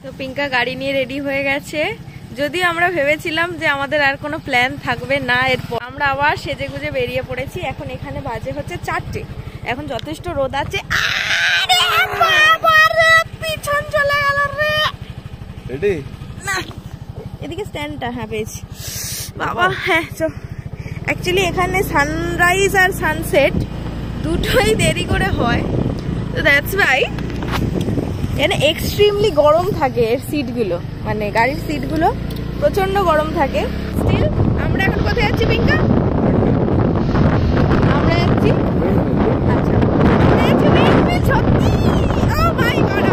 তো পিঙ্কা গাড়ি নিয়ে রেডি হয়ে গেছে। যদিও আমরা ভেবেছিলাম যে আমাদের আর কোনো প্ল্যান থাকবে না, এরপর আমরা আবার সেজে গুজে বেরিয়ে পড়েছি। এখন এখানে বাজে হচ্ছে 4টে, এখন যথেষ্ট রোদ আছে। পিছন চলে গেল রে, না এদিকে স্ট্যান্ডটা, হ্যাঁ পেয়েছি বাবা। হ্যাঁ চল, অ্যাকচুয়ালি এখানে সানরাইজ আর সানসেট দুটোই দেরি করে হয়, তো দ্যাটস ওয়াই এখানে এক্সট্রিমলি গরম থাকে। এর সিটগুলো, মানে গাড়ির সিটগুলো প্রচন্ড গরম থাকে। স্টিল আমরা এখন কোথায় যাচ্ছি পিঙ্কা? আমরা যাচ্ছি, আচ্ছা আমরা যাচ্ছি মেইন সত্যি। ও মাই গড,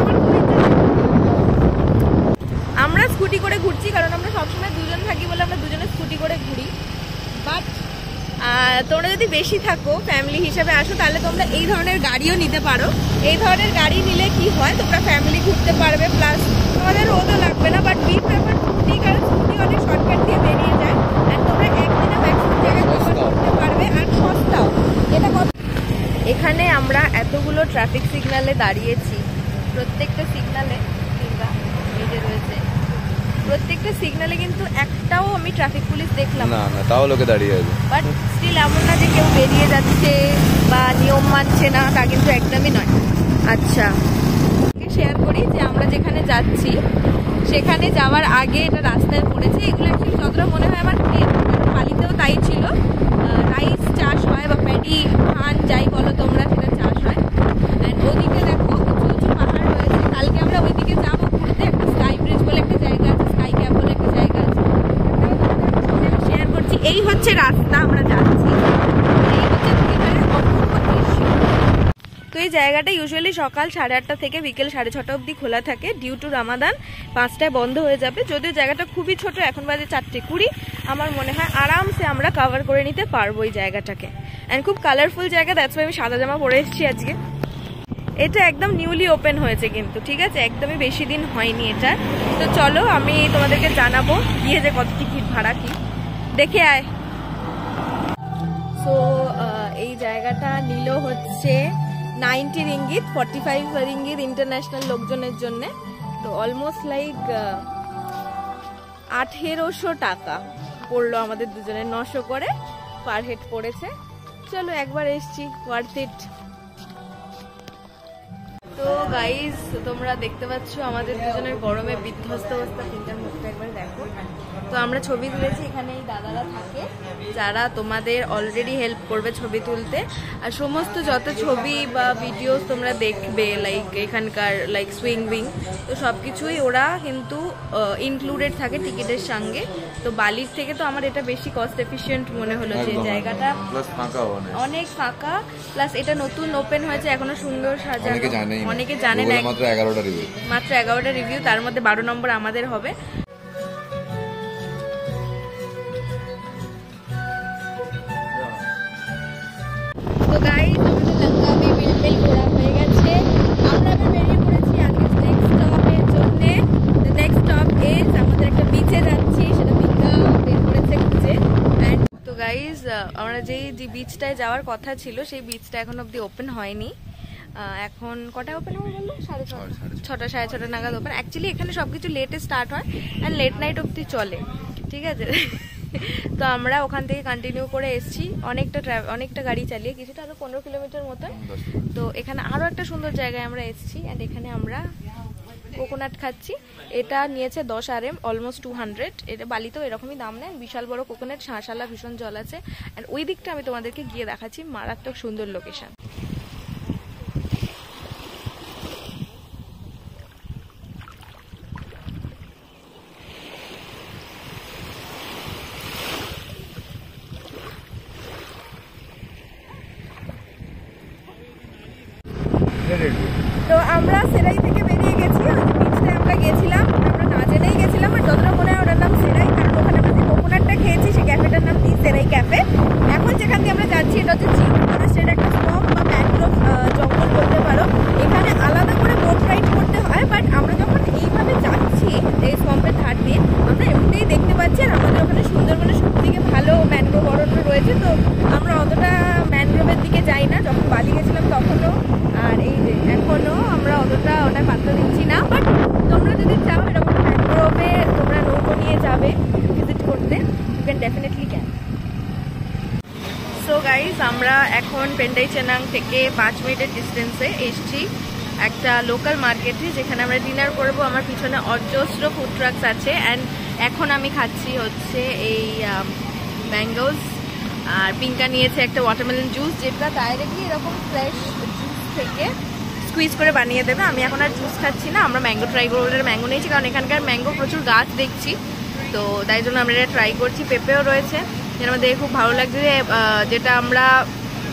আমরা স্কুটি করে ঘুরছি, কারণ আমরা সবসময় দুজন থাকি বলে আমরা দুজনে স্কুটি করে ঘুরি। বাট তোমরা যদি বেশি থাকো, ফ্যামিলি হিসাবে আসো, তাহলে তোমরা এই ধরনের গাড়িও নিতে পারো। এই ধরনের গাড়ি নিলে কি হয়, তোমরা ফ্যামিলি ঘুরতে পারবে, প্লাস তোমাদের রোদও লাগবে না। বাট বি প্রেফার স্কুটি, কারণ স্কুটি অনেক শর্টকাট দিয়ে বেরিয়ে যায়, আর তোমরা একদিনে ম্যাক্সিমাম জায়গায় করতে পারবে, আর সস্তাও। এটা এখানে আমরা এতগুলো ট্রাফিক সিগন্যালে দাঁড়িয়েছি, প্রত্যেকটা সিগন্যালে এই যে রয়েছে, প্রত্যেকটা সিগন্যালে কিন্তু একটাও আমি ট্রাফিক পুলিশ দেখলাম না। তাও লোকে দাঁড়িয়ে আছে। বাট স্টিল এমন না যে কেউ বেরিয়ে যাচ্ছে বা নিয়ম মানছে না, তা কিন্তু একদমই নয়। আচ্ছা শেয়ার করি যে আমরা যেখানে যাচ্ছি সেখানে যাওয়ার আগে এটা রাস্তায় পড়েছে। এগুলো অ্যাকচুয়ালি যতটা মনে হয় আমার ক্ষেত, পালিতেও তাই ছিল, রাইস চাষ হয় বা প্যাডি ধান যাই বলো তোমরা, সেটা চাষ হয়। অ্যান্ড ওদিকে দেখো উঁচু উঁচু পাহাড় রয়েছে। কালকে আমরা ওইদিকে যাবো ঘুরতে, একটা স্কাই ব্রিজ বলে একটা জায়গা আছে, স্কাই ক্যাপ বলে একটা জায়গা আছে, শেয়ার করছি। এই হচ্ছে রাস্তা আমরা যাচ্ছি, এই হচ্ছে অপূর্ব দৃশ্য। তো এই জায়গাটা ইউজুয়ালি সকাল 8:30 থেকে বিকেল 6:30 অবধি খোলা থাকে। ডিউ টু রামাদান 5টায় বন্ধ হয়ে যাবে। যদিও জায়গাটা খুবই ছোট, এখন বাজে 4:20, আমার মনে হয় আরামসে আমরা কভার করে নিতে পারবো এই জায়গাটাকে। অ্যান্ড খুব কালারফুল জায়গা, দ্যাটস ওয়াই আমি সাদা জামা পরে এসেছি আজকে। এটা একদম নিউলি ওপেন হয়েছে কিন্তু, ঠিক আছে, একদমই বেশি দিন হয়নি এটা। তো চলো আমি তোমাদেরকে জানাবো গিয়ে যে কত টিকিট ভাড়া কি, দেখে আয়। সো এই জায়গাটা নিল হচ্ছে 90 রিঙ্গিত, 45 রিঙ্গিত ইন্টারন্যাশনাল লোকজনের জন্য। তো অলমোস্ট লাইক 1800 টাকা পড়লো আমাদের দুজনের, 900 করে পার হেড পড়েছে। চলো একবার এসছি, ওয়ার্থ ইট। তো গাইজ তোমরা দেখতে পাচ্ছ আমাদের দুজনের গরমে বিধ্বস্ত অবস্থা। তিনটার মুখটা একবার দেখো। তো আমরা ছবি তুলেছি, এখানে এই দাদারা থাকে যারা তোমাদের অলরেডি হেল্প করবে ছবি তুলতে। আর সমস্ত যত ছবি বা ভিডিওস তোমরা দেখবে, লাইক এখানকার লাইক সুইং উইং, তো সব কিছুই ওরা কিন্তু ইনক্লুডেড থাকে টিকিটের সঙ্গে। তো বালির থেকে তো আমার এটা বেশি কস্ট এফিশিয়েন্ট মনে হলো, যে জায়গাটা অনেক ফাঁকা, প্লাস এটা নতুন ওপেন হয়েছে, এখনো সুন্দর সাজানো। অনেকে জানে না, মাত্র 11টা রিভিউ, তার মধ্যে 12 নম্বর আমাদের হবে। তো গাইস আমাদের লঙ্কাবি বিলবিল ঘোরা হয়ে গেছে, আমরা এবার বেরিয়ে পড়েছি আজকে নেক্সট স্টপের জন্য। নেক্সট স্টপ ইজ আমাদের একটা বিচে যাচ্ছি, সেটা পিঙ্কা বের করেছে খুঁজে। তো গাইস আমরা যেই বিচটায় যাওয়ার কথা ছিল, সেই বিচটা এখন অব্দি ওপেন হয়নি। এখন কটায় ওপেন হবে বললো? 6টা 6:30 নাগাদ ওপেন। অ্যাকচুয়ালি এখানে সবকিছু লেটে স্টার্ট হয় অ্যান্ড লেট নাইট অবধি চলে, ঠিক আছে। তো আমরা ওখান থেকে কন্টিনিউ করে এসেছি অনেকটা গাড়ি চালিয়ে, কিছুটা আরো 15 কিলোমিটার মতন। তো এখানে আরো একটা সুন্দর জায়গায় আমরা এসেছি, অ্যান্ড এখানে আমরা কোকোনাট খাচ্ছি। এটা নিয়েছে 10 RM, অলমোস্ট 200। এটা বালিতেও এরকমই দাম নেন। বিশাল বড় কোকোনাট, শাঁসালা, ভীষণ জল আছে। অ্যান্ড ওই দিকটা আমি তোমাদেরকে গিয়ে দেখাচ্ছি, মারাত্মক সুন্দর লোকেশন। তো আমরা সেরাই থেকে বেরিয়ে গেছি, বিচটায় আমরা গেছিলাম, আমরা না জেনেই গেছিলাম, আর যতটা মনে হয় ওটার নাম সেরাই, কারণ ওখানে আমরা যে কোকোনাটটা খেয়েছি সেই ক্যাফেটার নাম সেরাই ক্যাফে। এখন যেখান দিয়ে আমরা যাচ্ছি এটা হচ্ছে চিপ ফরেস্টের একটা স্বম্প বা ম্যানগ্রোভ জঙ্গল বলতে পারো। এখানে আলাদা করে বোট রাইড করতে হয়, বাট আমরা যখন এইভাবে যাচ্ছি এই স্বম্পের ধার দিয়ে, আমরা এমনিতেই দেখতে পাচ্ছি। আর আমাদের ওখানে সুন্দরবনে সবথেকে ভালো ম্যানগ্রোভ অরণ্য রয়েছে, তো আমরা অতটা ম্যানগ্রোভের দিকে যাই না, যখন বালি গেছিলাম তখনও। আর এই যে এখন আমরা এখন পেন্ডাই চেনাং থেকে 5 মিনিটের ডিস্টেন্সে এসেছি একটা লোকাল মার্কেটে, যেখানে আমরা ডিনার করব। আমার পিছনে অজস্র ফুড ট্রাকস আছে। অ্যান্ড এখন আমি খাচ্ছি হচ্ছে এই ম্যাঙ্গোস, আর পিঙ্কা নিয়েছে একটা ওয়াটারমেলন জুস, যেটা ডাইরেক্টলি এরকম ফ্রেশ জুস থেকে স্কুইজ করে বানিয়ে দেবে। আমি এখন আর জুস খাচ্ছি না, আমরা ম্যাঙ্গো ট্রাই করবো। ম্যাঙ্গো নিয়েছি কারণ এখানকার ম্যাঙ্গো প্রচুর গাছ দেখছি, তো তাই জন্য আমরা এটা ট্রাই করছি। পেঁপেও রয়েছে, যেটা আমাদের খুব ভালো লাগছে, যেটা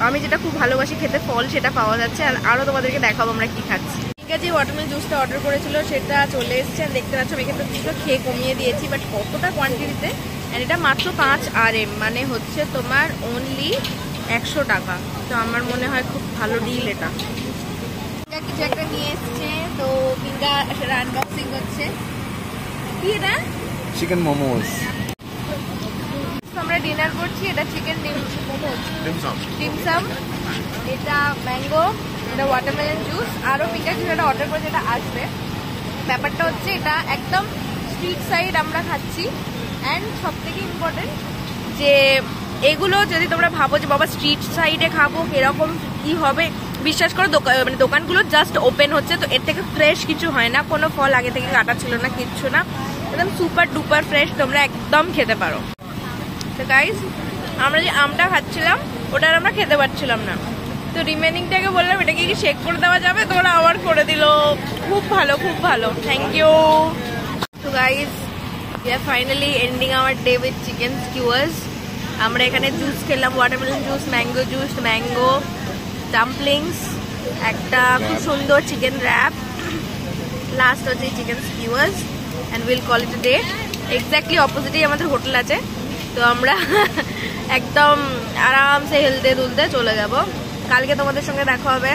আমি যেটা খুব ভালোবাসি খেতে, ফল, সেটা পাওয়া যাচ্ছে। আর আরও তোমাদেরকে দেখাবো আমরা কি খাচ্ছি। ঠিক আছে, ওয়াটারমেলন জুসটা অর্ডার করেছিল সেটা চলে এসছে। দেখতে পাচ্ছ আমি এখানে কিছুটা খেয়ে কমিয়ে দিয়েছি, বাট কতটা কোয়ান্টিটিতে। অ্যান্ড এটা মাত্র 5 RM, মানে হচ্ছে তোমার অনলি 100 টাকা। তো আমার মনে হয় খুব ভালো ডিল এটা। কিছু একটা নিয়ে এসছে, তো পিঙ্কা সেটা আনবক্সিং করছে। কি এটা? চিকেন মোমোস। আমরা ডিনার করছি, এটা চিকেন ডিমসাম, এটা ম্যাঙ্গো, এটা ওয়াটারমেলন জুস, আরও পিঙ্কা কিছু একটা অর্ডার করে যেটা আসবে। ব্যাপারটা হচ্ছে এটা একদম স্ট্রিট সাইড আমরা খাচ্ছি। অ্যান্ড সব থেকে ইম্পর্টেন্ট যে এগুলো যদি তোমরা ভাবো যে বাবা স্ট্রিট সাইডে খাবো এরকম কি হবে, বিশ্বাস করো মানে দোকানগুলো জাস্ট ওপেন হচ্ছে, তো এর থেকে ফ্রেশ কিছু হয় না। কোনো ফল আগে থেকে কাটা ছিল না, কিচ্ছু না, একদম সুপার ডুপার ফ্রেশ, তোমরা একদম খেতে পারো। তো গাইস, আমরা যে আমটা খাচ্ছিলাম ওটা আমরা খেতে পারছিলাম না, তো রিমেনিংটাকে বললাম এটাকে কি শেক করে দেওয়া যাবে, তো ওরা আবার করে দিল। খুব ভালো, খুব ভালো, থ্যাংক ইউ। তো guys, we are finally ending our day with chicken skewers. আমরা এখানে জুস খেলাম, watermelon juice, mango juice, mango dumplings, একটা খুব সুন্দর চিকেন র্যাপ, লাস্ট হচ্ছে chicken skewers, and will call it a day. Exactly অপোজিটেই আমাদের হোটেল আছে, তো আমরা একদম আরামসে হেলতে দুলতে চলে যাব। কালকে তোমাদের সঙ্গে দেখা হবে,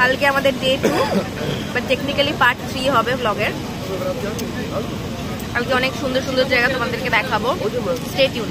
কালকে আমাদের ডে 2, বাট টেকনিক্যালি পার্ট 3 হবে ব্লগের। কালকে অনেক সুন্দর সুন্দর জায়গা তোমাদেরকে দেখাবো, স্টে টিউন।